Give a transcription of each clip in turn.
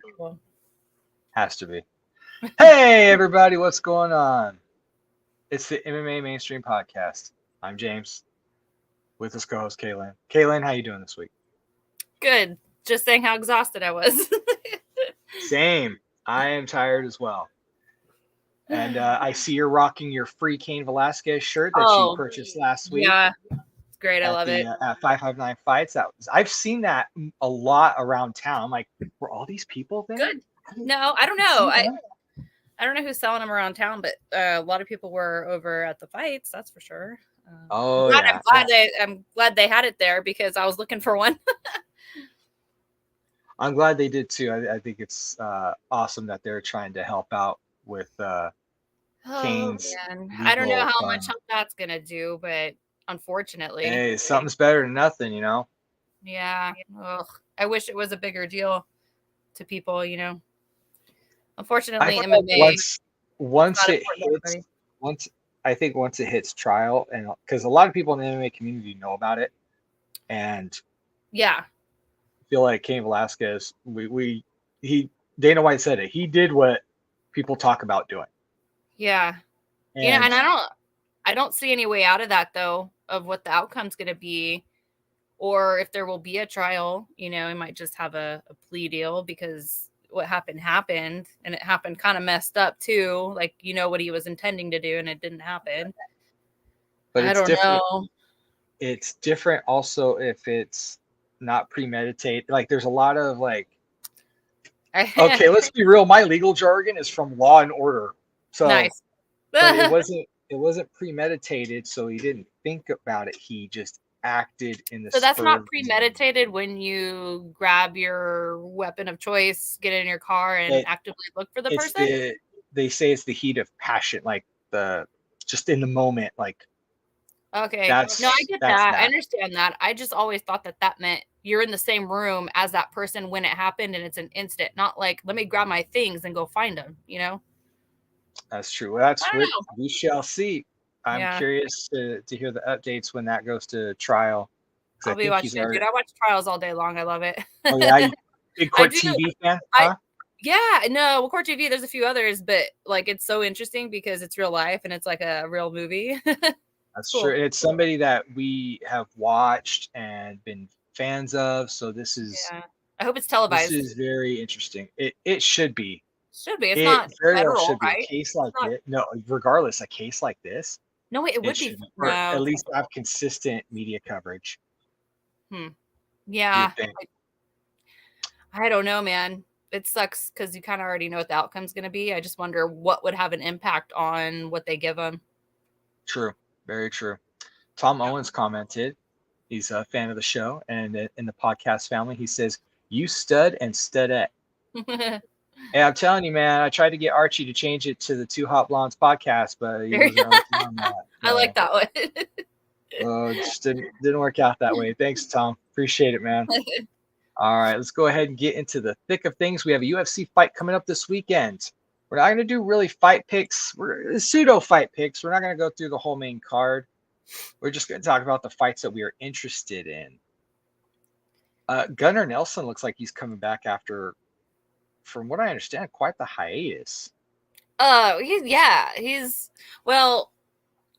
people. Has to be. Hey, everybody, what's going on? It's the MMA Mainstream Podcast. I'm James, with his co-host, Kaelyn. Kaelyn, how you doing this week? Good. Just saying how exhausted I was. Same. I am tired as well. And I see you're rocking your free Cain Velasquez shirt that you purchased last week. Yeah, it's great. I love it. At 559 Fights. I've seen that a lot around town. I'm like, were all these people there? Good. No, I don't know. I don't know who's selling them around town, but a lot of people were over at the fights. That's for sure. Yeah. I'm glad they had it there because I was looking for one. I'm glad they did too. I think it's awesome that they're trying to help out with Cain's. I don't know how much help that's gonna do, but unfortunately, hey, something's better than nothing, you know. Yeah. Ugh. I wish it was a bigger deal to people, you know. Unfortunately, MMA. Once it hits trial, and because a lot of people in the MMA community know about it, and yeah, I feel like Cain Velasquez, Dana White said it. He did what people talk about doing. Yeah, and I don't see any way out of that though, of what the outcome's going to be, or if there will be a trial. You know, he might just have a plea deal because what happened, and it happened kind of messed up too. Like, you know what he was intending to do, and it didn't happen. But I don't know. It's different also if it's not premeditated. Like, there's a lot of like, okay, let's be real. My legal jargon is from Law and Order, so nice. But it wasn't premeditated, so he didn't think about it. He just acted in the. So that's not premeditated when you grab your weapon of choice, get in your car, and actively look for the person. They say it's the heat of passion, like just in the moment, like. Okay. No, I get that. I understand that. I just always thought that meant you're in the same room as that person when it happened, and it's an instant, not like let me grab my things and go find them. You know. That's true. Well, that's what we shall see. I'm curious to hear the updates when that goes to trial. I'll be watching it, dude. I watch trials all day long. I love it. Oh, yeah, big Court TV fan? Huh? No, Court TV. There's a few others, but like it's so interesting because it's real life and it's like a real movie. That's cool. True. It's somebody that we have watched and been fans of. So this is. Yeah. I hope it's televised. This is very interesting. It should be. Should be. It's not federal, right? A case like this. No, regardless, a case like this. No, it would be. Or at least have consistent media coverage. Yeah. I don't know, man. It sucks because you kind of already know what the outcome's going to be. I just wonder what would have an impact on what they give them. True. Very true. Tom Owens commented. He's a fan of the show and in the podcast family. He says, "You stud and studette." Hey, I'm telling you, man, I tried to get Archie to change it to the Two Hot Blondes podcast, but he wasn't on that. I like that one. It just didn't work out that way. Thanks, Tom. Appreciate it, man. All right, let's go ahead and get into the thick of things. We have a UFC fight coming up this weekend. We're not going to do really fight picks. We're pseudo fight picks. We're not going to go through the whole main card. We're just going to talk about the fights that we are interested in. Gunnar Nelson looks like he's coming back after, from what I understand, quite the hiatus. Well,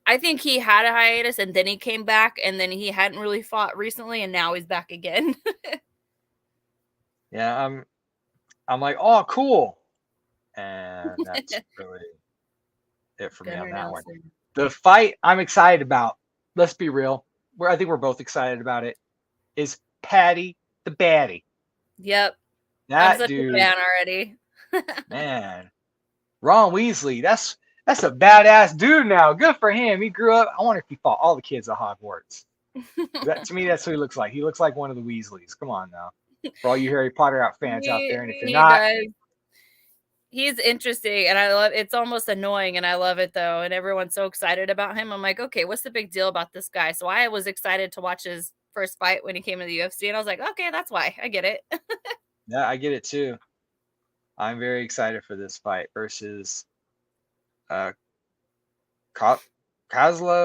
I think he had a hiatus and then he came back and then he hadn't really fought recently and now he's back again. Yeah, I'm like, oh, cool. And that's really it for me on that one. The fight I'm excited about, let's be real, I think we're both excited about it, is Paddy the Baddy. Yep. That I'm dude, such a fan already. Man, Ron Weasley, that's a badass dude now. Good for him. He grew up. I wonder if he fought all the kids at Hogwarts. To me, that's what he looks like. He looks like one of the Weasleys. Come on now. For all you Harry Potter fans out there, and if you're not, he's interesting, and I love. It's almost annoying, and I love it though. And everyone's so excited about him. I'm like, okay, what's the big deal about this guy? So I was excited to watch his first fight when he came to the UFC, and I was like, okay, that's why. I get it. Yeah, I get it too. I'm very excited for this fight versus Kazla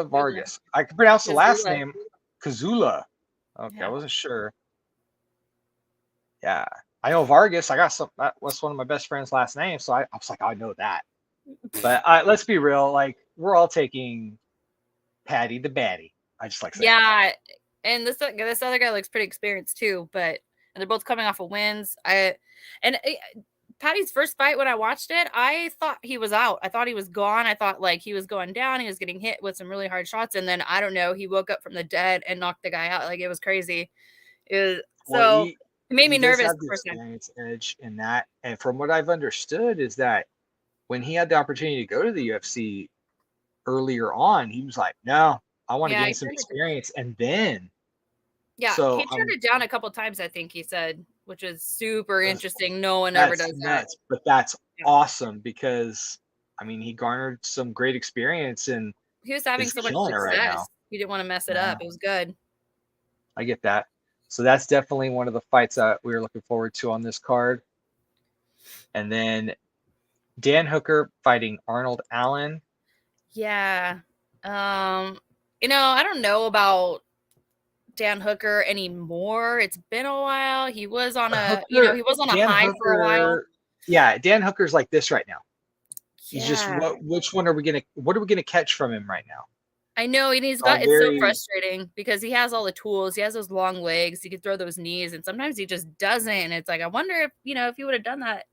Vargas. I can pronounce the last name, Kazula. Okay, I wasn't sure. Yeah, I know Vargas. I got some. That was one of my best friend's last names, so I was like, I know that. But let's be real. Like, we're all taking Patty the Batty. I just like saying that. And this other guy looks pretty experienced too. And they're both coming off of wins. Patty's first fight, when I watched it, I thought he was out. I thought he was gone. I thought like he was going down. He was getting hit with some really hard shots, and then I don't know. He woke up from the dead and knocked the guy out. Like, it was crazy. It made me nervous. He does have the experience edge in that, and from what I've understood is that when he had the opportunity to go to the UFC earlier on, he was like, "No, I want to gain some experience," and then he turned it down a couple times. I think he said, which is super interesting. No one ever does that, but that's awesome because I mean, he garnered some great experience and he was having so much success. Right now. He didn't want to mess it up. It was good. I get that. So that's definitely one of the fights that we were looking forward to on this card. And then Dan Hooker fighting Arnold Allen. Yeah. I don't know about Dan Hooker anymore. It's been a while. He was on a high for a while. Yeah, Dan Hooker's like this right now. He's just what are we gonna catch from him right now? I know, and it's so frustrating because he has all the tools. He has those long legs. He can throw those knees, and sometimes he just doesn't. And it's like, I wonder if he would have done that,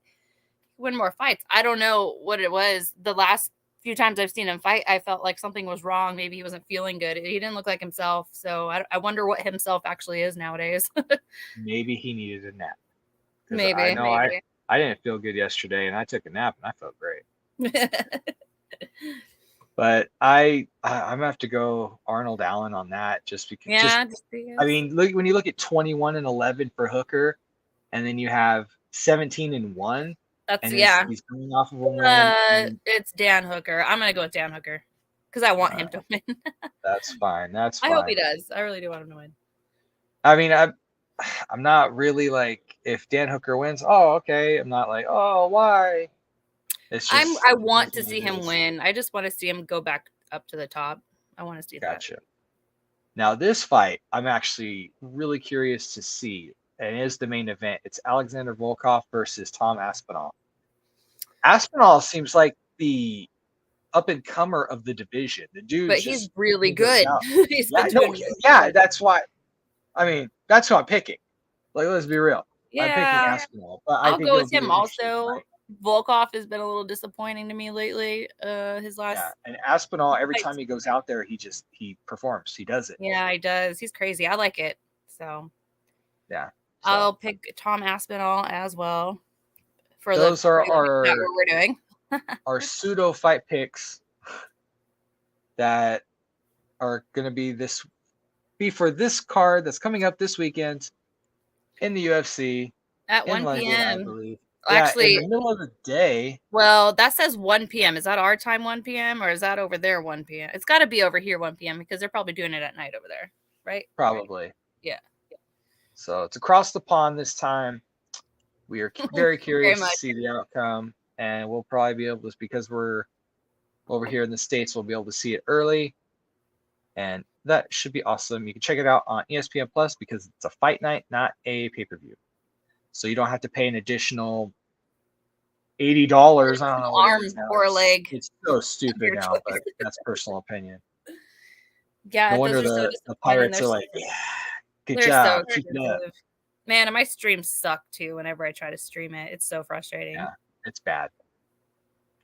win more fights. I don't know what it was. The last few times I've seen him fight, I felt like something was wrong. Maybe he wasn't feeling good. He didn't look like himself. So I wonder what himself actually is nowadays. Maybe he needed a nap. Maybe. I didn't feel good yesterday, and I took a nap, and I felt great. But I'm gonna have to go Arnold Allen on that, just because. I mean, when you look at 21-11 for Hooker, and then you have 17-1. He's coming off of a win. It's Dan Hooker. I'm gonna go with Dan Hooker because I want him to win. That's fine. I hope he does. I really do want him to win. I mean, I'm not really like, if Dan Hooker wins, oh, okay. I'm not like, oh, why? It's just, I want to see him win. I just want to see him go back up to the top. I want to see that. Gotcha. Now, this fight, I'm actually really curious to see, and it is the main event. It's Alexander Volkov versus Tom Espinal. Espinal seems like the up-and-comer of the division. The dude, but he's really good. That's why. I mean, that's who I'm picking. Like, let's be real. Yeah, I'm picking Espinal. But I'll go with him also. Volkov has been a little disappointing to me lately. His last and Espinal, every time he goes out there, he performs. He does it. Yeah, he does. He's crazy. I like it. So yeah, I'll pick Tom Espinal as well. For those are what we're doing. Our pseudo fight picks that are going to be for this card that's coming up this weekend in the UFC at 1 London, p.m. I believe. Actually, in the middle of the day. Well, that says 1 p.m. Is that our time 1 p.m. or is that over there 1 p.m.? It's got to be over here 1 p.m. because they're probably doing it at night over there, right? Probably. Right. Yeah. So it's across the pond this time. We are very curious to see the outcome, and we'll probably be able to, because we're over here in the States, we'll be able to see it early, and that should be awesome. You can check it out on ESPN Plus because it's a fight night, not a pay-per-view. So you don't have to pay an additional $80. I don't know. Arm or a leg. It's so stupid now, but that's personal opinion. Yeah. No wonder the Pirates are like, yeah, good job. Keep it up. Man, and my streams suck too whenever I try to stream it. It's so frustrating. Yeah, it's bad.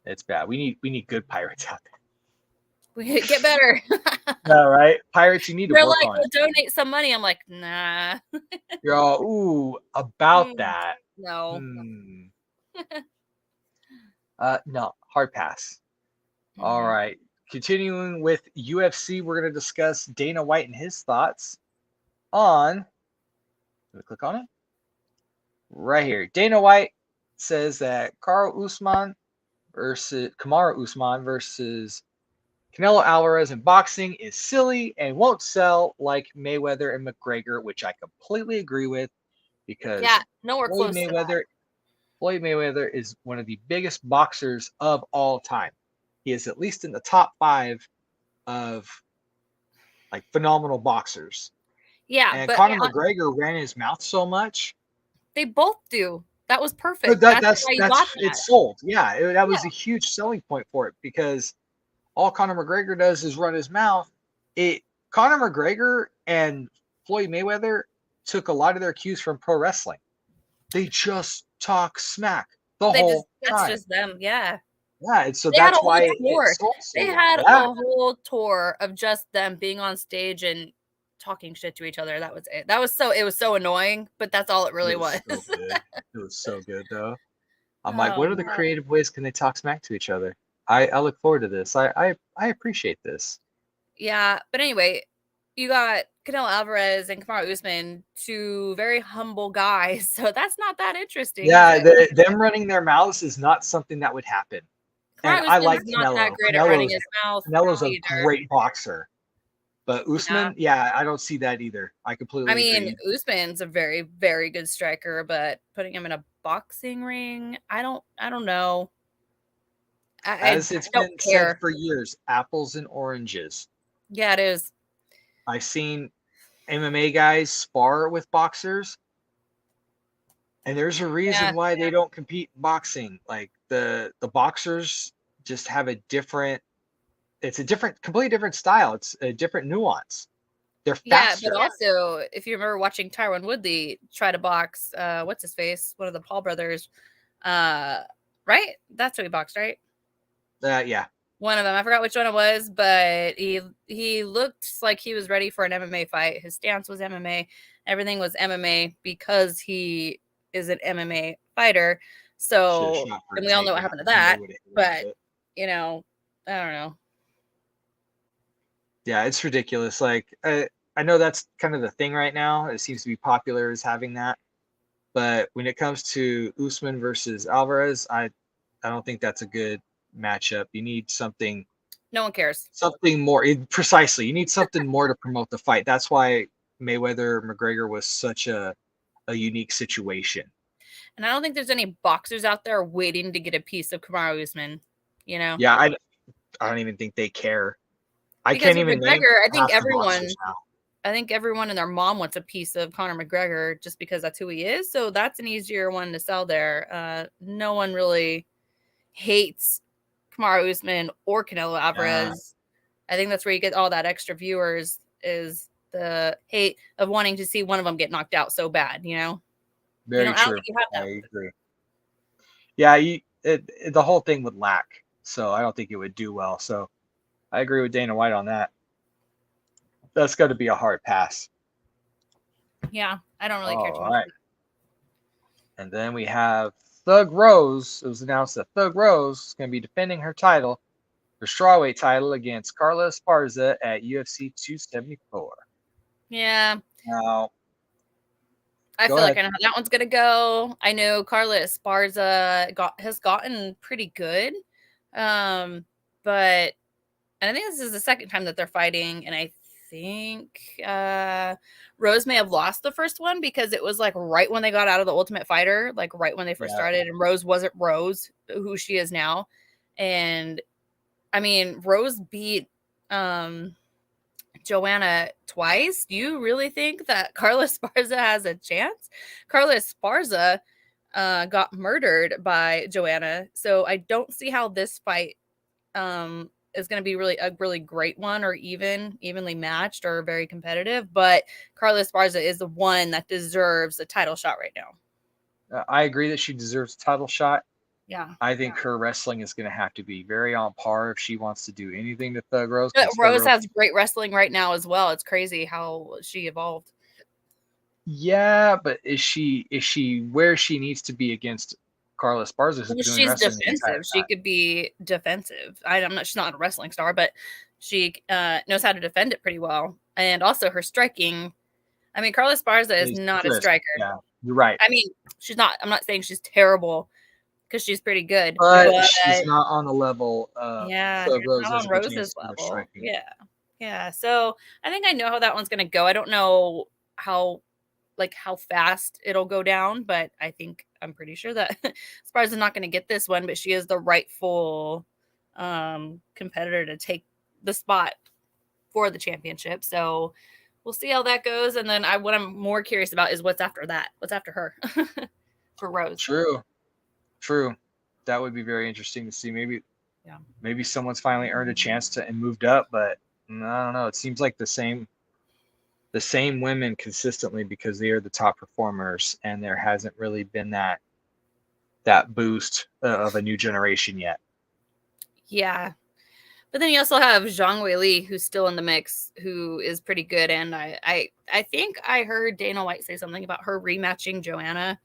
It's bad. We need good Pirates out there. We get better. All right, Pirates, you need to work like, on it. Donate some money. I'm like, nah. You're all, ooh, about that. No. No, hard pass. Mm-hmm. All right, continuing with UFC, we're going to discuss Dana White and his thoughts on. Let me click on it. Right here, Dana White says that Kamaru Usman versus Canelo Alvarez in boxing is silly and won't sell like Mayweather and McGregor, which I completely agree with, because nowhere close to that. Floyd Mayweather is one of the biggest boxers of all time. He is at least in the top 5 of like phenomenal boxers. Yeah, and Conor McGregor ran his mouth so much They both do. That was perfect. That's why you got that. It sold. Yeah, that was a huge selling point for it, because all Conor McGregor does is run his mouth. Conor McGregor and Floyd Mayweather took a lot of their cues from pro wrestling. They just talk smack the whole time. That's just them. Yeah. Yeah, and so that's why it sold so They well. had a whole tour of just them being on stage and talking shit to each other. That was it. It was so annoying, but that's all it really was. So good. It was so good, though. I'm like, what are the creative ways can they talk smack to each other? I look forward to this. I appreciate this. Yeah, but anyway, you got Canelo Alvarez and Kamaru Usman, two very humble guys, so that's not that interesting. Yeah, them running their mouths is not something that would happen. And I like Canelo. Not that great at running his mouth. Canelo's a great boxer. But Usman, yeah, I don't see that either. I completely agree. Usman's a very, very good striker, but putting him in a boxing ring, I don't know. As it's been said for years, apples and oranges. Yeah, it is. I've seen MMA guys spar with boxers, and there's a reason why they don't compete in boxing. Like the boxers just have it's a completely different style. It's a different nuance. They're faster. Yeah, but also, if you remember watching Tyron Woodley try to box, what's his face? One of the Paul brothers. Right? That's who he boxed, right? Yeah. One of them. I forgot which one it was, but he looked like he was ready for an MMA fight. His stance was MMA. Everything was MMA because he is an MMA fighter. So, and we all know what happened to that. But, I don't know. Yeah, it's ridiculous. Like, I know that's kind of the thing right now. It seems to be popular as having that. But when it comes to Usman versus Alvarez, I don't think that's a good matchup. You need something. No one cares. Something more. Precisely. You need something more to promote the fight. That's why Mayweather-McGregor was such a unique situation. And I don't think there's any boxers out there waiting to get a piece of Kamaru Usman, Yeah, I don't even think they care. I can't even name I think everyone and their mom wants a piece of Conor McGregor just because that's who he is. So that's an easier one to sell there. No one really hates Kamaru Usman or Canelo Alvarez. I think that's where you get all that extra viewers, is the hate of wanting to see one of them get knocked out so bad, Very true. I agree. Yeah, the whole thing would lack. So I don't think it would do well. So I agree with Dana White on that. That's got to be a hard pass. Yeah, I don't really care too much. Right. And then we have Thug Rose. It was announced that Thug Rose is going to be defending her title, her strawweight title, against Carla Esparza at UFC 274. Yeah. Now, I feel like I know how that one's going to go. I know Carla Esparza has gotten pretty good. But I think this is the second time that they're fighting, and I think Rose may have lost the first one because it was like right when they got out of the Ultimate Fighter, like right when they first started, and Rose wasn't Rose who she is now. And I mean, Rose beat Joanna twice. Do you really think that Carla Esparza has a chance? Carla Esparza got murdered by Joanna, so I don't see how this fight is going to be a really great one, or evenly matched, or very competitive. But Carla Esparza is the one that deserves a title shot right now. I agree that she deserves a title shot. Yeah. I think her wrestling is going to have to be very on par if she wants to do anything to Thug Rose. But Rose has great wrestling right now as well. It's crazy how she evolved. Yeah, but is she where she needs to be against Carla Esparza? She's defensive. She could be defensive. She's not a wrestling star, but she knows how to defend it pretty well. And also her striking. I mean, Carla Esparza is not a striker. Yeah, you're right. I mean, she's not. I'm not saying she's terrible, because she's pretty good. But she's not on the level of Rose's level. Yeah. So I think I know how that one's going to go. I don't know how fast it'll go down, but I'm pretty sure that Esparza is not going to get this one, but she is the rightful competitor to take the spot for the championship. So we'll see how that goes. And then what I'm more curious about is what's after that. What's after her for Rose. True. That would be very interesting to see. Maybe someone's finally earned a chance to and moved up, but I don't know. It seems like the same women consistently because they are the top performers, and there hasn't really been that boost of a new generation yet. Yeah. But then you also have Zhang Weili, who's still in the mix, who is pretty good. And I think I heard Dana White say something about her rematching Joanna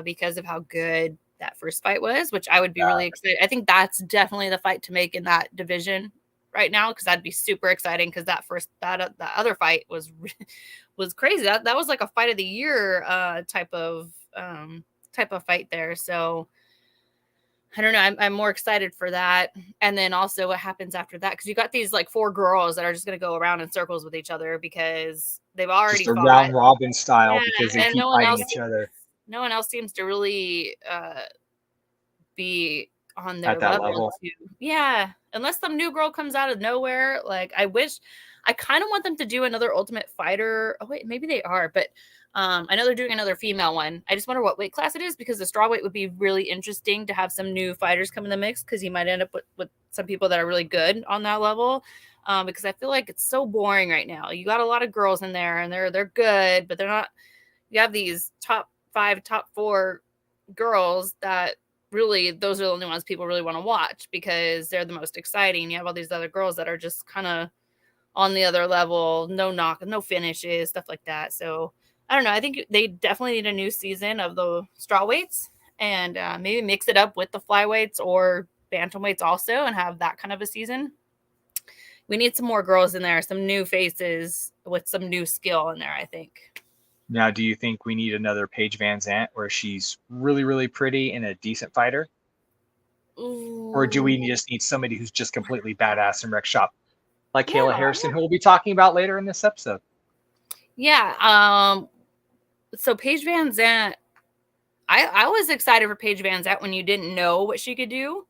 because of how good that first fight was, which I would be really excited. I think that's definitely the fight to make in that division right now, because that'd be super exciting, because that other fight was crazy. That was like a fight of the year type of fight there. So I don't know. I'm more excited for that. And then also what happens after that, because you got these like 4 girls that are just going to go around in circles with each other because they've already just a round robin style because they keep fighting each other. No one else seems to really be on their at that level. Yeah, unless some new girl comes out of nowhere. Like I kind of want them to do another Ultimate Fighter. Oh wait, maybe they are, but I know they're doing another female one. I just wonder what weight class it is, because the strawweight would be really interesting to have some new fighters come in the mix, because you might end up with some people that are really good on that level. Because I feel like it's so boring right now. You got a lot of girls in there, and they're good, but they're not. You have these top 5, top 4 girls that really, those are the only ones people really want to watch because they're the most exciting. You have all these other girls that are just kind of on the other level, no finishes, stuff like that. So I don't know. I think they definitely need a new season of the strawweights, and maybe mix it up with the flyweights or bantamweights also, and have that kind of a season. We need some more girls in there, some new faces with some new skill in there, I think. Now, do you think we need another Paige Vanzant where she's really, really pretty and a decent fighter? Ooh. Or do we just need somebody who's just completely badass and wreck shop, like Kayla Harrison, who we'll be talking about later in this episode? Yeah. So Paige Vanzant, I was excited for Paige Vanzant when you didn't know what she could do.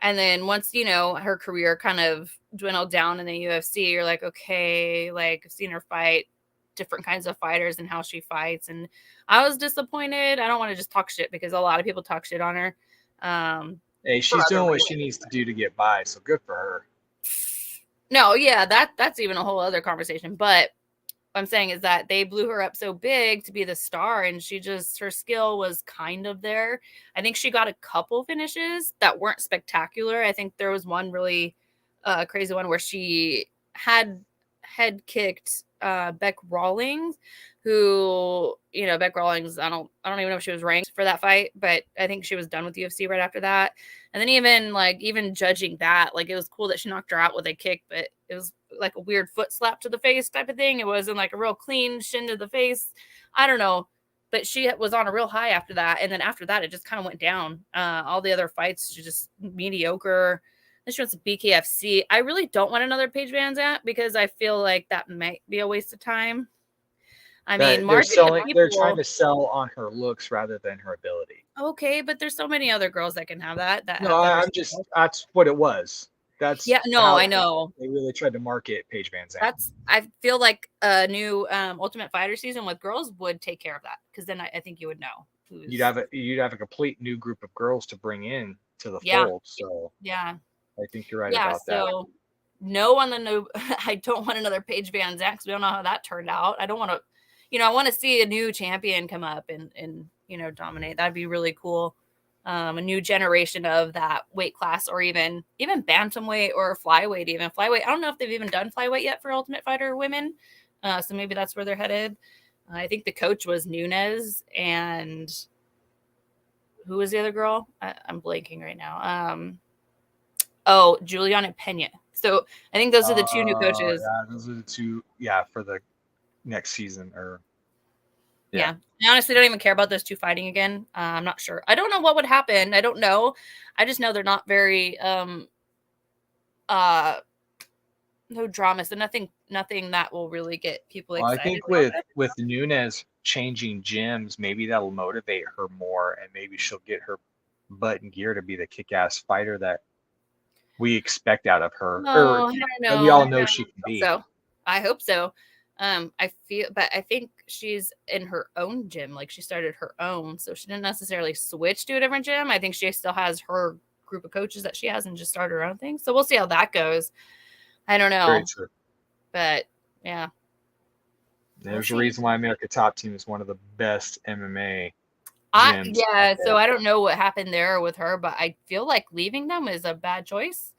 And then once, her career kind of dwindled down in the UFC, you're like, okay, like I've seen her fight different kinds of fighters and how she fights. And I was disappointed. I don't want to just talk shit, because a lot of people talk shit on her. Hey, she's doing what she needs to do to get by. So good for her. No, yeah, that's even a whole other conversation. But what I'm saying is that they blew her up so big to be the star, and her skill was kind of there. I think she got a couple finishes that weren't spectacular. I think there was one really crazy one where she had head kicked Beck Rawlings, who, Beck Rawlings, I don't even know if she was ranked for that fight, but I think she was done with UFC right after that. And then even judging that, like, it was cool that she knocked her out with a kick, but it was like a weird foot slap to the face type of thing. It wasn't like a real clean shin to the face. I don't know, but she was on a real high after that. And then after that, it just kind of went down. All the other fights, she just mediocre. Then she wants a BKFC. I really don't want another Paige Vanzant, because I feel like that might be a waste of time. I mean, they're trying to sell on her looks rather than her ability. Okay, but there's so many other girls that can have that. That's what it was. I know. They really tried to market Paige Vanzant. I feel like a new Ultimate Fighter season with girls would take care of that, because then I think you would know. You'd have a complete new group of girls to bring in to the fold. So yeah. I think you're right about that. So no on the new. I don't want another Paige Vanzant, because we don't know how that turned out. I don't want to, I want to see a new champion come up and dominate. That'd be really cool. A new generation of that weight class, or even bantamweight or flyweight. Even flyweight. I don't know if they've even done flyweight yet for Ultimate Fighter women. So maybe that's where they're headed. I think the coach was Nunes, and who was the other girl? I'm blanking right now. Juliana Pena. So I think those are the 2 new coaches. Yeah, those are the 2. Yeah, for the next season. Yeah. I honestly don't even care about those 2 fighting again. I'm not sure. I don't know what would happen. I don't know. I just know they're not very no drama. So nothing that will really get people excited. I think with Nunes changing gyms, maybe that'll motivate her more, and maybe she'll get her butt in gear to be the kick-ass fighter that we expect out of her. I don't know. We all know she can be. So I hope so. I think she's in her own gym. Like she started her own, so she didn't necessarily switch to a different gym. I think she still has her group of coaches that she has and just started her own thing. So we'll see how that goes. I don't know. Very true. But yeah. There's a reason why America Top Team is one of the best MMA gyms. Yeah, so I don't know what happened there with her, but I feel like leaving them is a bad choice.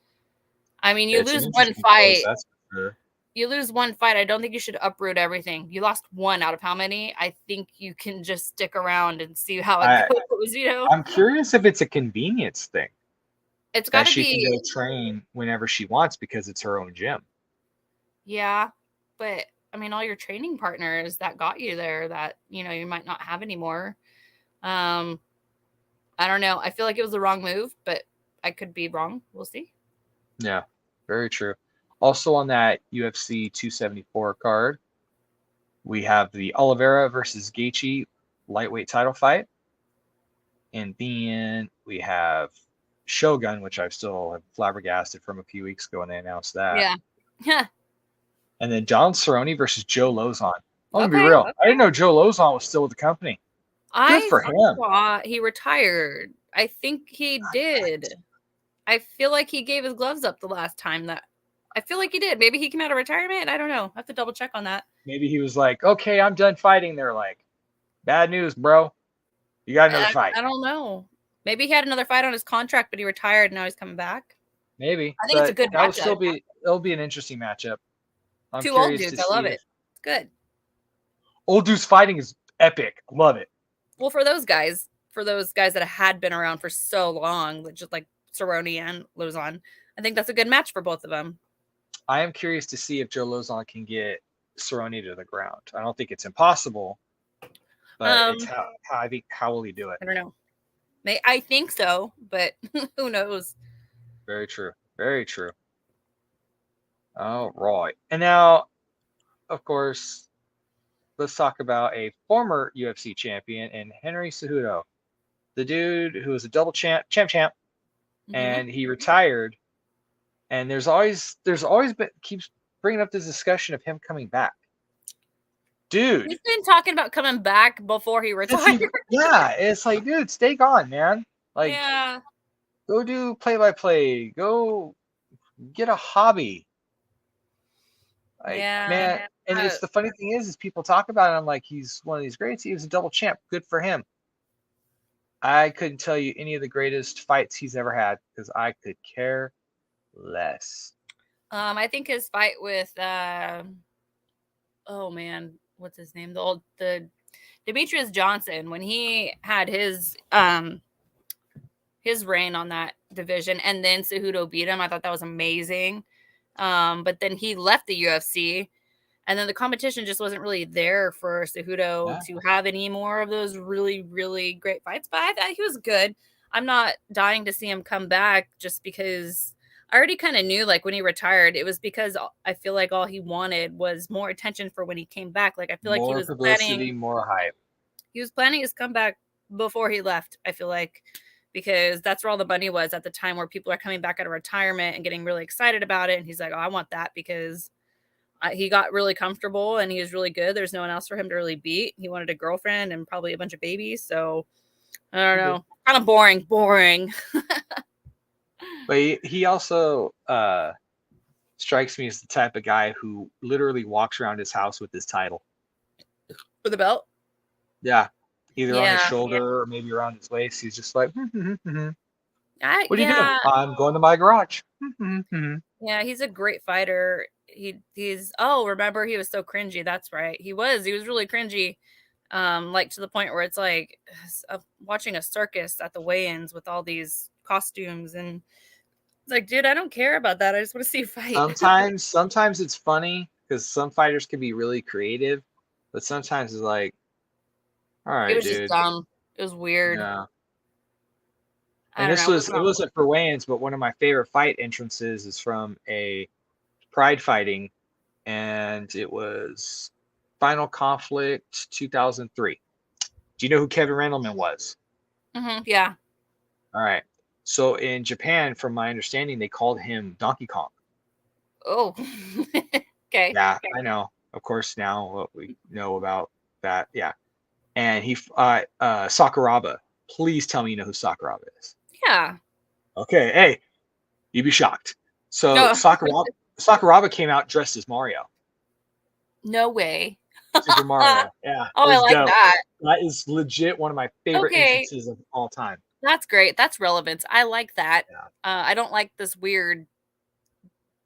I mean, you lose one fight. That's for sure. You lose one fight. I don't think you should uproot everything. You lost one out of how many? I think you can just stick around and see how it goes, you know? I'm curious if it's a convenience thing. It's got to be. She can go train whenever she wants because it's her own gym. Yeah, but I mean, all your training partners that got you there that, you might not have anymore. I don't know. I feel like it was the wrong move, but I could be wrong. We'll see. Yeah, very true. Also on that UFC 274 card, we have the Oliveira versus Gaichi lightweight title fight. And then we have Shogun, which I still have flabbergasted from a few weeks ago when they announced that. Yeah. And then John Cerrone versus Joe Lozon. I'm going to be real. Okay. I didn't know Joe Lozon was still with the company. Good for him. Thought he retired. I think he did. I feel like he gave his gloves up the last time I feel like he did. Maybe he came out of retirement. I don't know. I have to double check on that. Maybe he was like, okay, I'm done fighting. They're like, bad news, bro. You got another fight. I don't know. Maybe he had another fight on his contract, but he retired and now he's coming back. Maybe. I think it's a good matchup. It'll be an interesting matchup. Two old dudes. I love it. It's good. Old dudes fighting is epic. Love it. Well, for those guys that had been around for so long, just like Cerrone and Lozon, I think that's a good match for both of them. I am curious to see if Joe Lozon can get Cerrone to the ground. I don't think it's impossible, but it's how will he do it? I don't know. I think so, but who knows? Very true. Very true. All right. And now, of course, let's talk about a former UFC champion and Henry Cejudo, the dude who was a double champ, and he retired. And there's always been keeps bringing up this discussion of him coming back. Dude, he's been talking about coming back before he retired. It's like, dude, stay gone, man. Like, go do play-by-play. Go get a hobby. Like, man. And it's the funny thing is people talk about him like he's one of these greats. He was a double champ. Good for him. I couldn't tell you any of the greatest fights he's ever had because I could care less. I think his fight with oh man, what's his name? The Demetrius Johnson, when he had his reign on that division and then Cejudo beat him, I thought that was amazing. But then he left the UFC and then the competition just wasn't really there for Cejudo to have any more of those really, really great fights. But I thought he was good. I'm not dying to see him come back just because I already kind of knew, like, when he retired, it was because I feel like all he wanted was more attention for when he came back. Like, I feel like he was planning more hype. He was planning his comeback before he left, I feel like, because that's where all the money was at the time, where people are coming back out of retirement and getting really excited about it. And he's like, oh, I want that because he got really comfortable and he was really good. There's no one else for him to really beat. He wanted a girlfriend and probably a bunch of babies. So I don't know. Kind of boring. But he also strikes me as the type of guy who literally walks around his house with his title. With a belt? Yeah. Either on his shoulder or maybe around his waist. He's just like, What are you doing? I'm going to my garage. Yeah, he's a great fighter. Remember, he was so cringy. That's right. He was really cringy. Like to the point where it's like watching a circus at the weigh-ins with all these costumes, and it's like, dude, I don't care about that. I just want to see you fight. Sometimes it's funny because some fighters can be really creative, but sometimes it's like, all right, it was dude. just dumb. It was weird. Yeah. And it wasn't for weigh-ins, but one of my favorite fight entrances is from a Pride fighting, and it was Final Conflict 2003. Do you know who Kevin Randleman was? Yeah. All right. So in Japan, from my understanding, they called him Donkey Kong. Oh. Okay. Yeah, I know. of course, now what we know about that. Yeah. And he, Sakuraba. Please tell me you know who Sakuraba is. Yeah. Okay. Hey, you'd be shocked. So Oh. Sakuraba came out dressed as Mario. No way. Super Mario. Yeah. Oh, I like dope. that. That is legit one of my favorite entrances of all time. That's great. That's relevance. I like that. Yeah. I don't like this weird,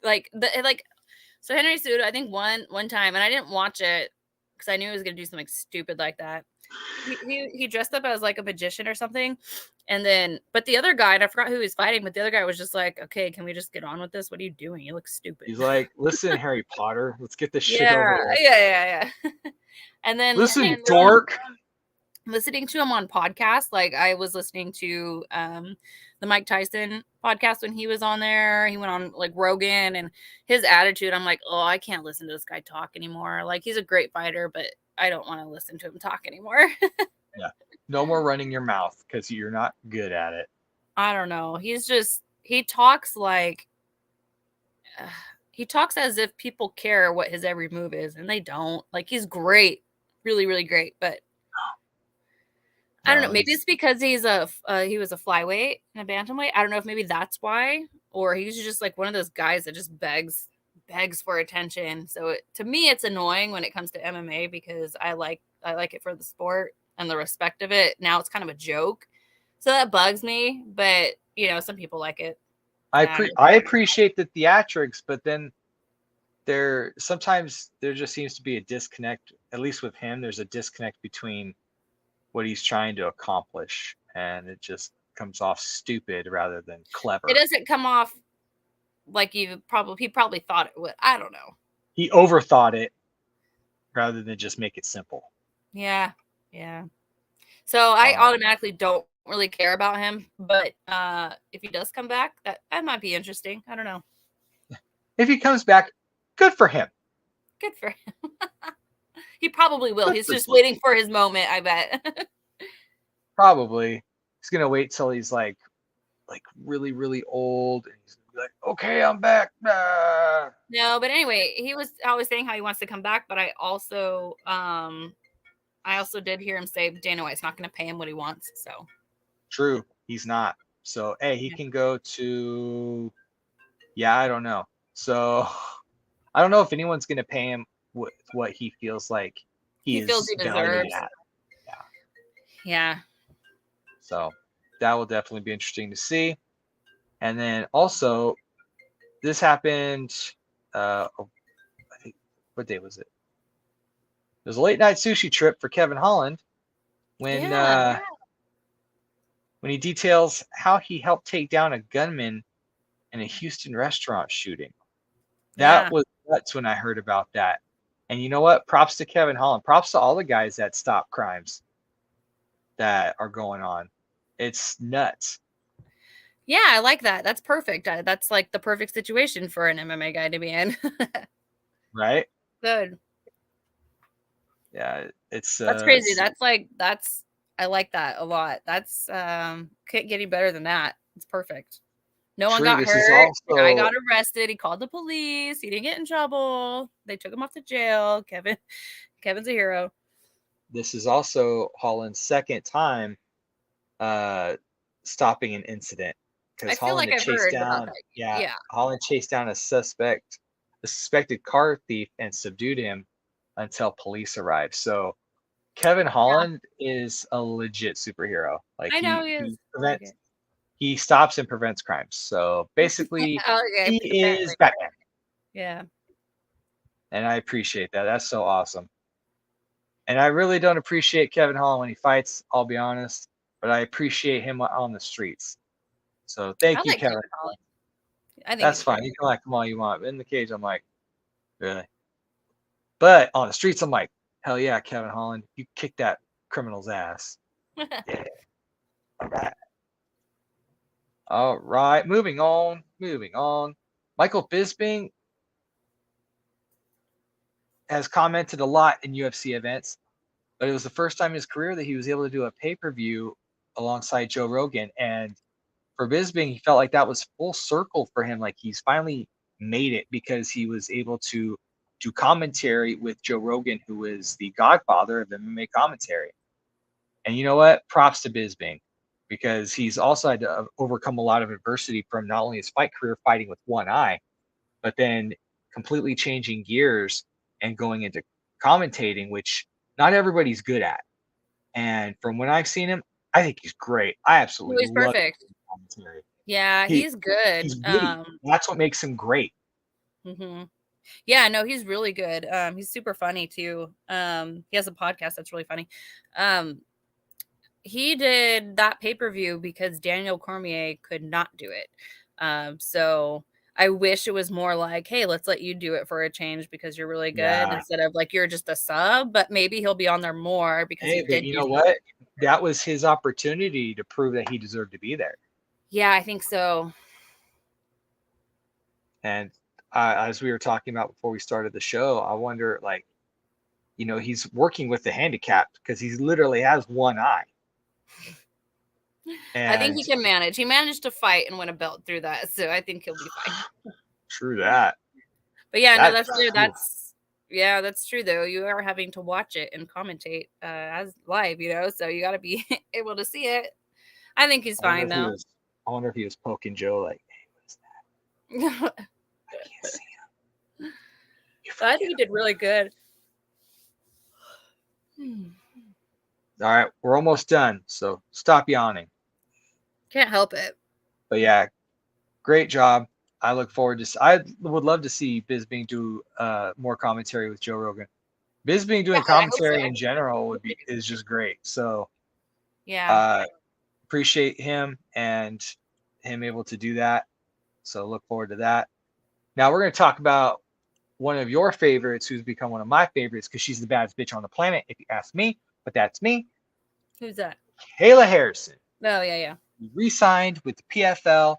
so Henry Cejudo, I think one time, and I didn't watch it because I knew he was going to do something stupid like that. He dressed up as like a magician or something. And then, but the other guy, and I forgot who he was fighting, but the other guy was just like, okay, can we just get on with this? What are you doing? You look stupid. He's like, listen, Harry Potter, let's get this shit over with. Yeah. And then listen, dork. Listening to him on podcasts, like I was listening to the Mike Tyson podcast when he was on there. He went on like Rogan, and his attitude, I'm like, oh, I can't listen to this guy talk anymore. Like, he's a great fighter, but I don't want to listen to him talk anymore. Yeah. No more running your mouth because you're not good at it. I don't know. He talks like, he talks as if people care what his every move is, and they don't. Like, he's great. Really, really great. But I don't know. Maybe it's because he was a flyweight and a bantamweight. I don't know if maybe that's why, or he's just like one of those guys that just begs for attention. So to me, it's annoying when it comes to MMA because I like it for the sport and the respect of it. Now it's kind of a joke, so that bugs me. But some people like it. I appreciate the theatrics, but then sometimes there just seems to be a disconnect. At least with him, there's a disconnect between what he's trying to accomplish, and it just comes off stupid rather than clever. It doesn't come off like he probably thought it would. I don't know. He overthought it rather than just make it simple. Yeah. So I automatically don't really care about him, but if he does come back, that might be interesting. I don't know. If he comes back, good for him. Good for him. He probably will. He's just waiting for his moment, I bet. Probably. He's going to wait till he's like really, really old. And he's going to be like, okay, I'm back. Ah. No, but anyway, he was always saying how he wants to come back. But I also did hear him say Dana White's not going to pay him what he wants. So true. He's not. So, hey, he can go to, I don't know. So I don't know if anyone's going to pay him what he feels like he feels he deserves. Yeah. So that will definitely be interesting to see. And then also, this happened. I think, what day was it? It was a late night sushi trip for Kevin Holland when he details how he helped take down a gunman in a Houston restaurant shooting. That was nuts when I heard about that. And you know what? Props to Kevin Holland. Props to all the guys that stop crimes that are going on. It's nuts. Yeah, I like that. That's perfect. That's like the perfect situation for an MMA guy to be in. Right? Good. Yeah, that's crazy. I like that a lot. That's can't get any better than that. It's perfect. No one got hurt. The guy got arrested. He called the police. He didn't get in trouble. They took him off to jail. Kevin's a hero. This is also Holland's second time stopping an incident. Because Holland had chased down. Yeah. Holland chased down a suspected car thief and subdued him until police arrived. So Kevin Holland is a legit superhero. Like, I know he is. He stops and prevents crimes. So basically, he is Batman. Yeah. And I appreciate that. That's so awesome. And I really don't appreciate Kevin Holland when he fights, I'll be honest. But I appreciate him on the streets. So thank you, Kevin Holland. I think that's fine. You can like him all you want. But in the cage, I'm like, really? But on the streets, I'm like, hell yeah, Kevin Holland. You kick that criminal's ass. Yeah. All right. All right, moving on. Michael Bisping has commented a lot in UFC events, but it was the first time in his career that he was able to do a pay-per-view alongside Joe Rogan. And for Bisping, he felt like that was full circle for him. Like, he's finally made it because he was able to do commentary with Joe Rogan, who is the godfather of MMA commentary. And you know what? Props to Bisping, because he's also had to overcome a lot of adversity from not only his fight career fighting with one eye, but then completely changing gears and going into commentating, which not everybody's good at. And from when I've seen him, I think he's great. I absolutely he's love perfect. Commentary. Yeah, he's good. He's witty. That's what makes him great. Mm-hmm. Yeah, no, he's really good. He's super funny too. He has a podcast that's really funny. He did that pay-per-view because Daniel Cormier could not do it. So I wish it was more like, hey, let's let you do it for a change because you're really good, instead of like you're just a sub. But maybe he'll be on there more because he did. You know what? That was his opportunity to prove that he deserved to be there. Yeah, I think so. And as we were talking about before we started the show, I wonder, like, you know, he's working with the handicapped because he literally has one eye. And I think he can manage. He managed to fight and win a belt through that, so I think he'll be fine. True that. But yeah, no, that's true. That's true though. You are having to watch it and commentate as live, you know, so you got to be able to see it. I think he's fine though. I wonder if he was poking Joe like, hey, what is that? I can't see him. I think he did really good. All right, we're almost done, so stop yawning. Can't help it. But yeah, great job. I look forward to. I would love to see Bisping do more commentary with Joe Rogan. Bisping doing commentary in general is just great. So yeah, appreciate him and him able to do that. So look forward to that. Now we're going to talk about one of your favorites, who's become one of my favorites because she's the baddest bitch on the planet, if you ask me. But that's me. Who's that? Kayla Harrison. Oh yeah. Re-signed with the PFL.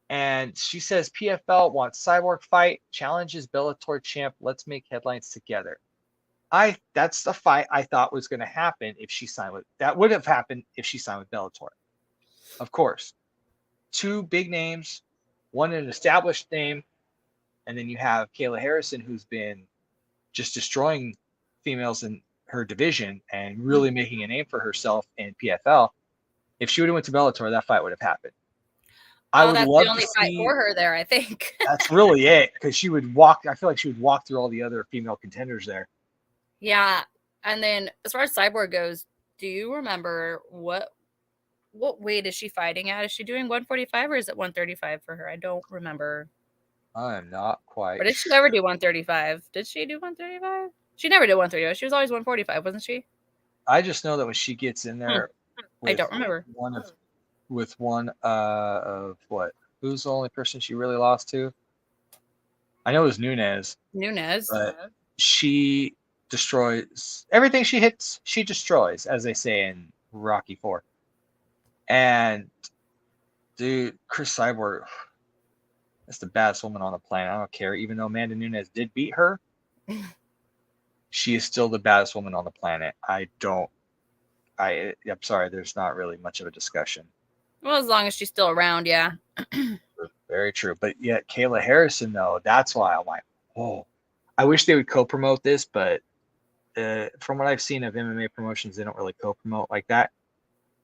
And she says PFL wants Cyborg fight, challenges Bellator champ. Let's make headlines together. That's the fight I thought was going to happen if she signed with. That would have happened if she signed with Bellator. Of course, two big names, one an established name, and then you have Kayla Harrison, who's been just destroying females in her division and really making a name for herself in PFL. If she would have went to Bellator, that fight would have happened. I would that's love the only to fight see, for her there, I think. That's really it, because she would walk. I feel like she would walk through all the other female contenders there. Yeah, and then as far as Cyborg goes, do you remember what weight is she fighting at? Is she doing 145 or is it 135 for her? I don't remember. I am not quite. Or did she ever do 135? Did she do 135? She never did 135. She was always 145, wasn't she? I just know that when she gets in there, I don't remember. With one of what? Who's the only person she really lost to? I know it was Nunes. But she destroys everything she hits. She destroys, as they say in Rocky IV. And dude, Chris Cyborg, that's the baddest woman on the planet. I don't care. Even though Amanda Nunes did beat her, she is still the baddest woman on the planet. I'm sorry, there's not really much of a discussion. Well, as long as she's still around, yeah. Very true. But yet Kayla Harrison, though, that's why I'm like, oh, I wish they would co-promote this, but from what I've seen of MMA promotions, they don't really co-promote like that.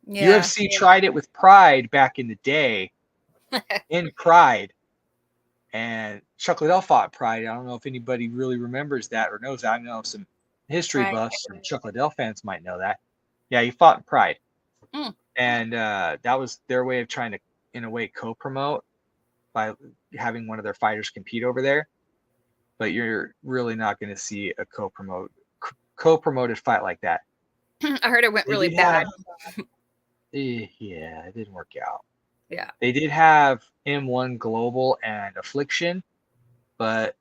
Yeah. UFC tried it with Pride back in the day, in Pride, and Chuck Liddell fought Pride. I don't know if anybody really remembers that or knows that. I know some history buffs and Chuck Liddell fans might know that. Yeah, he fought in Pride. And that was their way of trying to, in a way, co-promote by having one of their fighters compete over there. But you're really not going to see a co-promoted fight like that. I heard it went really bad. Yeah, it didn't work out. Yeah. They did have M1 Global and Affliction, but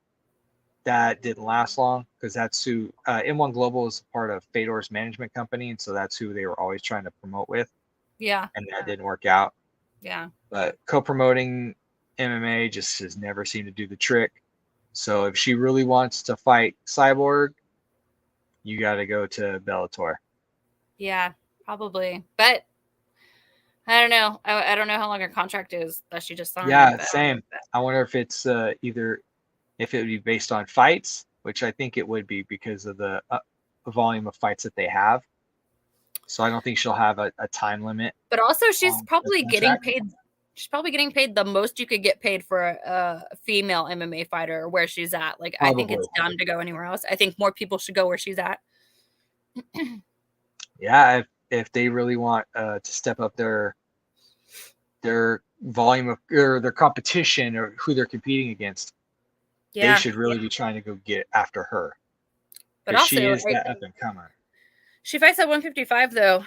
that didn't last long because that's who M1 Global is part of Fedor's management company, and so that's who they were always trying to promote with. Yeah. And that didn't work out. Yeah. But co-promoting MMA just has never seemed to do the trick. So if she really wants to fight Cyborg, you got to go to Bellator. Yeah, probably. But I don't know. I don't know how long her contract is that she just signed. Yeah, same. I wonder if it's either if it would be based on fights which I think it would be because of the volume of fights that they have. So I don't think she'll have a time limit. But also, she's probably getting paid. She's probably getting paid the most you could get paid for a female MMA fighter where she's at. Like, I think it's dumb to go anywhere else. I think more people should go where she's at. Yeah, if they really want to step up their volume of or their competition or who they're competing against, they should really be trying to go get after her. But also, she is that up and comer. She fights at 155 though,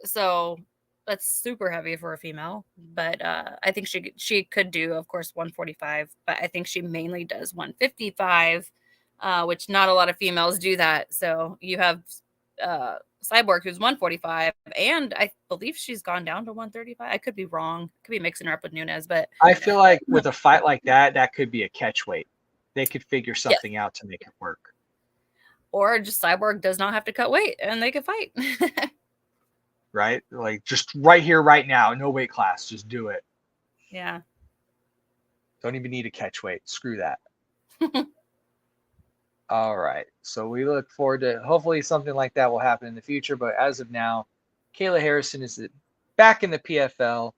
so that's super heavy for a female. But I think she could do, of course, 145. But I think she mainly does 155, which not a lot of females do that. So you have Cyborg, who's 145, and I believe she's gone down to 135. I could be wrong. Could be mixing her up with Nunes, but I feel like with a fight like that, that could be a catch weight. They could figure something out to make it work. Or just Cyborg does not have to cut weight, and they could fight. Right? Like, just right here, right now. No weight class. Just do it. Yeah. Don't even need a catch weight. Screw that. All right. So we look forward to hopefully something like that will happen in the future. But as of now, Kayla Harrison is back in the PFL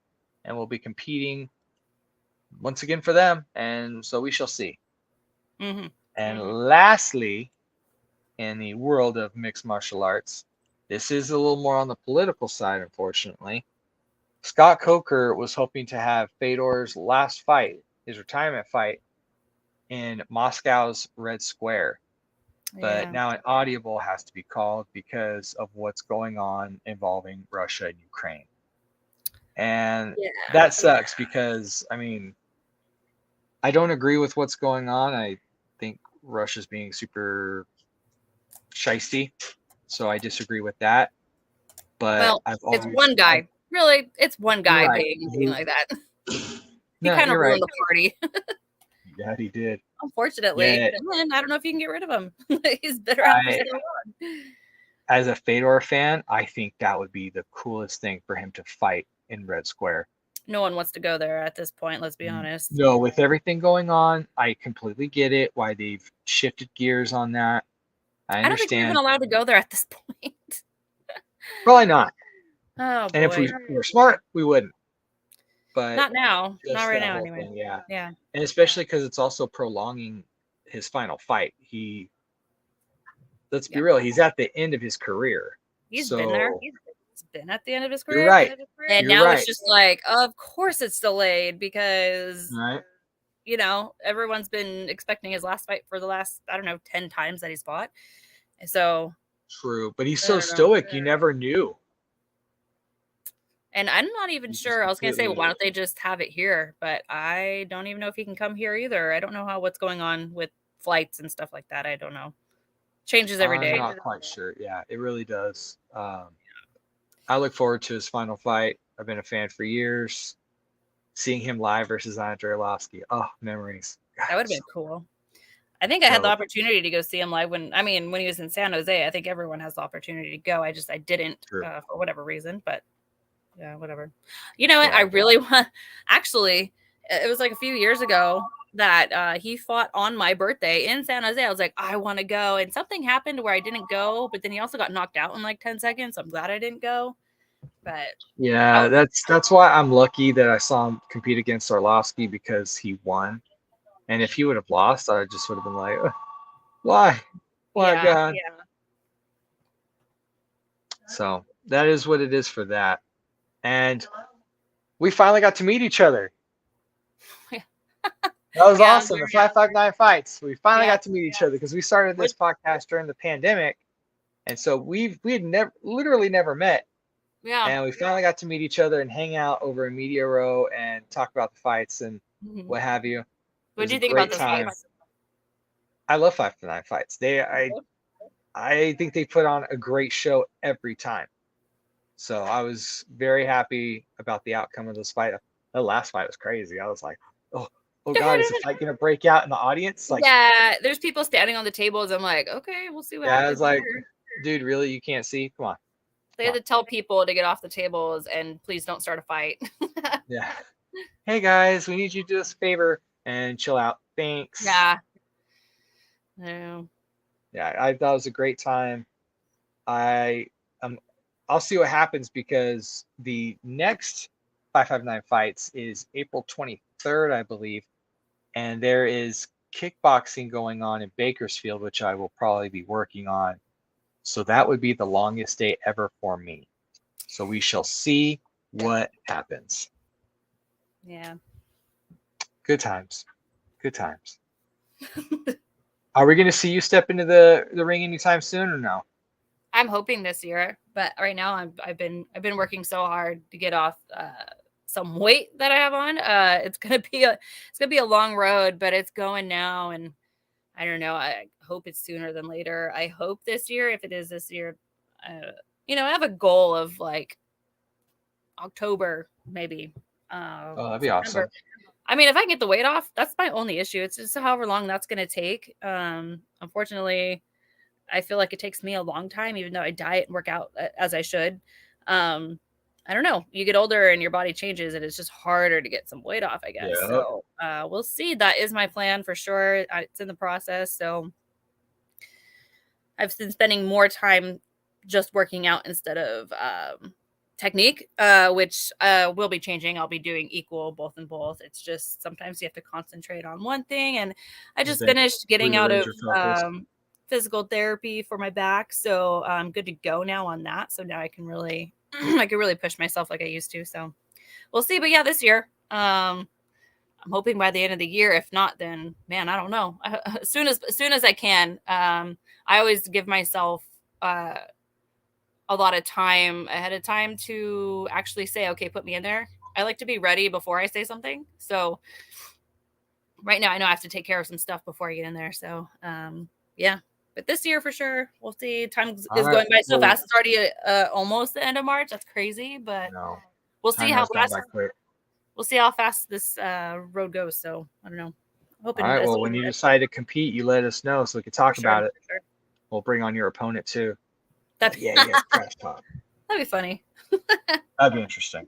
and will be competing once again for them. And so we shall see. Mm-hmm. And lastly, in the world of mixed martial arts, this is a little more on the political side, unfortunately. Scott Coker was hoping to have Fedor's last fight, his retirement fight, in Moscow's Red Square. But now an audible has to be called because of what's going on involving Russia and Ukraine. And that sucks because, I mean, I don't agree with what's going on. I think Russia's being super shisty, so I disagree with that. But it's one guy. Really, it's one guy being anything like that. He kind of ruined the party. Yeah, he did. Unfortunately, and I don't know if you can get rid of him. He's better out for so long. As a Fedor fan, I think that would be the coolest thing for him to fight in Red Square. No one wants to go there at this point, let's be honest. No, with everything going on, I completely get it, why they've shifted gears on that. I understand. I don't think we're even allowed to go there at this point. Probably not. Oh, boy. And if we were smart, we wouldn't. But not now. Not right now, anyway. Thing, yeah. Yeah. And especially because it's also prolonging his final fight. Let's be real, he's at the end of his career. He's been there. He's been at the end of his career. You're right. And now it's just like, of course it's delayed because, you know, everyone's been expecting his last fight for the last, 10 times that he's fought. And so. True. But he's so stoic. You never knew. And I'm not even sure. I was going to say, well, why don't they just have it here? But I don't even know if he can come here either. I don't know what's going on with flights and stuff like that. I don't know. Changes every day. I'm not quite sure. Yeah, it really does. I look forward to his final fight. I've been a fan for years. Seeing him live versus Andre Arlovski. Oh, memories. God, that would have been cool. I think I had the opportunity to go see him live when he was in San Jose. I think everyone has the opportunity to go. I didn't for whatever reason, but yeah, whatever. You know what? I really want. Actually, it was like a few years ago that he fought on my birthday in San Jose. I was like, I want to go, and something happened where I didn't go. But then he also got knocked out in like 10 seconds. So I'm glad I didn't go. But yeah, that's why I'm lucky that I saw him compete against Arlovski because he won. And if he would have lost, I just would have been like, why? Why, God? Yeah. So that is what it is for that. And we finally got to meet each other. That was awesome. The 559 fights. We finally got to meet each other because we started this podcast during the pandemic. And so we had literally never met. Yeah. And we finally got to meet each other and hang out over in Media Row and talk about the fights and what have you. What do you think about those fights? I love 559 fights. I think they put on a great show every time. So I was very happy about the outcome of this fight. The last fight was crazy. I was like, oh God, is the fight gonna break out in the audience? Like, yeah, there's people standing on the tables. I'm like, okay, we'll see what happens. I was like, dude, really? You can't see? Come on. They had to tell people to get off the tables and please don't start a fight. Yeah. Hey guys, we need you to do us a favor and chill out. Thanks. Yeah. No. Yeah, I thought it was a great time. I'll see what happens because the next 559 fights is April 23rd, I believe, and there is kickboxing going on in Bakersfield, which I will probably be working on. So that would be the longest day ever for me. So we shall see what happens. Yeah. Good times. Good times. Are we going to see you step into the ring anytime soon or no? I'm hoping this year, but right now I've been working so hard to get off some weight that I have on. It's gonna be a long road, but it's going now, and I don't know. I hope it's sooner than later. I hope this year. If it is this year, I have a goal of like October maybe. Oh, that'd be September. awesome. I mean, if I can get the weight off, that's my only issue. It's just however long that's going to take. Unfortunately, I feel like it takes me a long time, even though I diet and work out as I should. I don't know. You get older and your body changes, and it's just harder to get some weight off, I guess. Yeah. So we'll see. That is my plan for sure. It's in the process. So I've been spending more time just working out instead of technique, which will be changing. I'll be doing equal both and both. It's just sometimes you have to concentrate on one thing. And I just finished getting out of physical therapy for my back, so I'm good to go now on that. So now I can really push myself like I used to. So we'll see. But yeah, this year, I'm hoping by the end of the year. If not, then man, I don't know. As soon as I can. I always give myself a lot of time ahead of time to actually say, okay, put me in there. I like to be ready before I say something. So right now I know I have to take care of some stuff before I get in there. So yeah. But this year, for sure, we'll see. Time is going by so fast. It's already almost the end of March. That's crazy, but we'll see how fast. We'll see how fast this road goes. So I don't know. All right. Well, when you decide to compete, you let us know so we can talk about it. Sure. We'll bring on your opponent too. That'd trash talk. That'd be funny. That'd be interesting.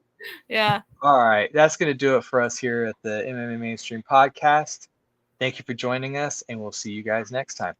Yeah. All right. That's going to do it for us here at the MMA Mainstream Podcast. Thank you for joining us, and we'll see you guys next time.